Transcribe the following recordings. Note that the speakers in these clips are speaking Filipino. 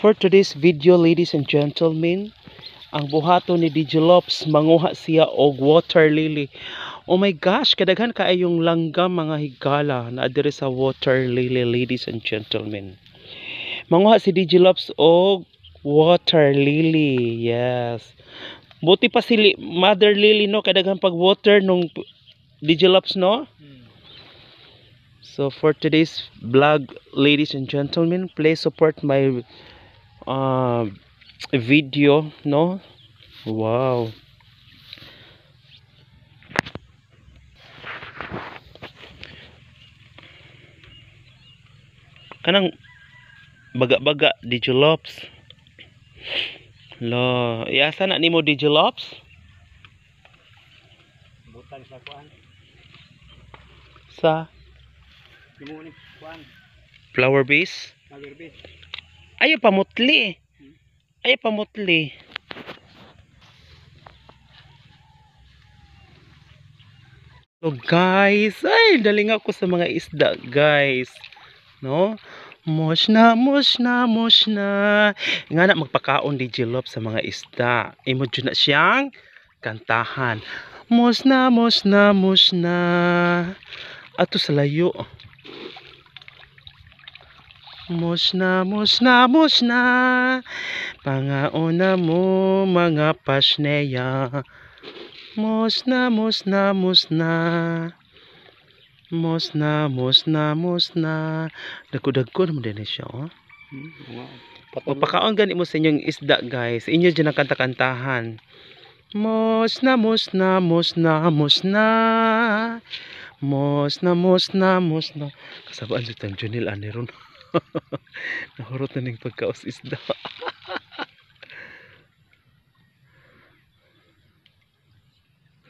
For today's video, ladies and gentlemen, ang buhato ni Digilops, manguha siya og water lily. Oh my gosh, kadaghan kaayong langgam mga higala na adire sa water lily, ladies and gentlemen. Manguha si Digilops og water lily. Yes. Buti pa si Mother Lily, no, kadaghan pag water nung Digilops, no? So for today's vlog, ladies and gentlemen, please support my video, no? Wow. Kanang baga-baga Digilops. Lo, iasa na nimo Digilops? Butang sa kuan. Sa Nimo ni kuan. flower base? Flower base. Ayo pamutli. Ayo pamutli. So guys, ay daling ako sa mga isda, guys. No? Mosh na. Nga na magpakaon Digilops sa mga isda. Imo dyan na siyang kantahan. Mosh na. Ato sa layo. Mosh na. Pangaona mo mga pasneya. Mosh na. Dagko naman din siya, oh. O pakaon gani mo sa inyong isda, guys. Inyo dyan ang kanta-kantahan. Mos na. Kasabaan sa tang Junil Aniron. Nahurot na ning pagkaos isda.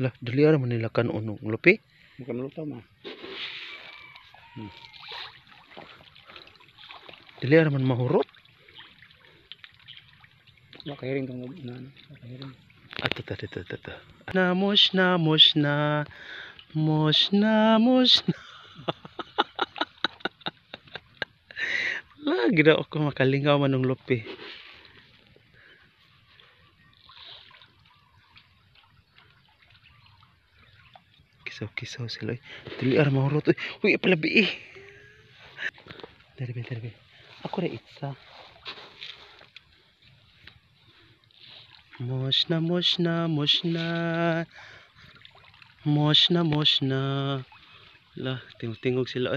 Lah, dali ara man nila kanunong lupi. Mukhang malutaw ma. Dili ara man mahurot. Makahiring tong na. Makahiring. Ato. Na. Mosh na. Lagi daw ako makalingaw man ng lupi. Kisaw sila. Dili ara mahurot. Uy, palabi eh. Darbe. Ako ra itsa. Mosh na. Lah, tingog sila.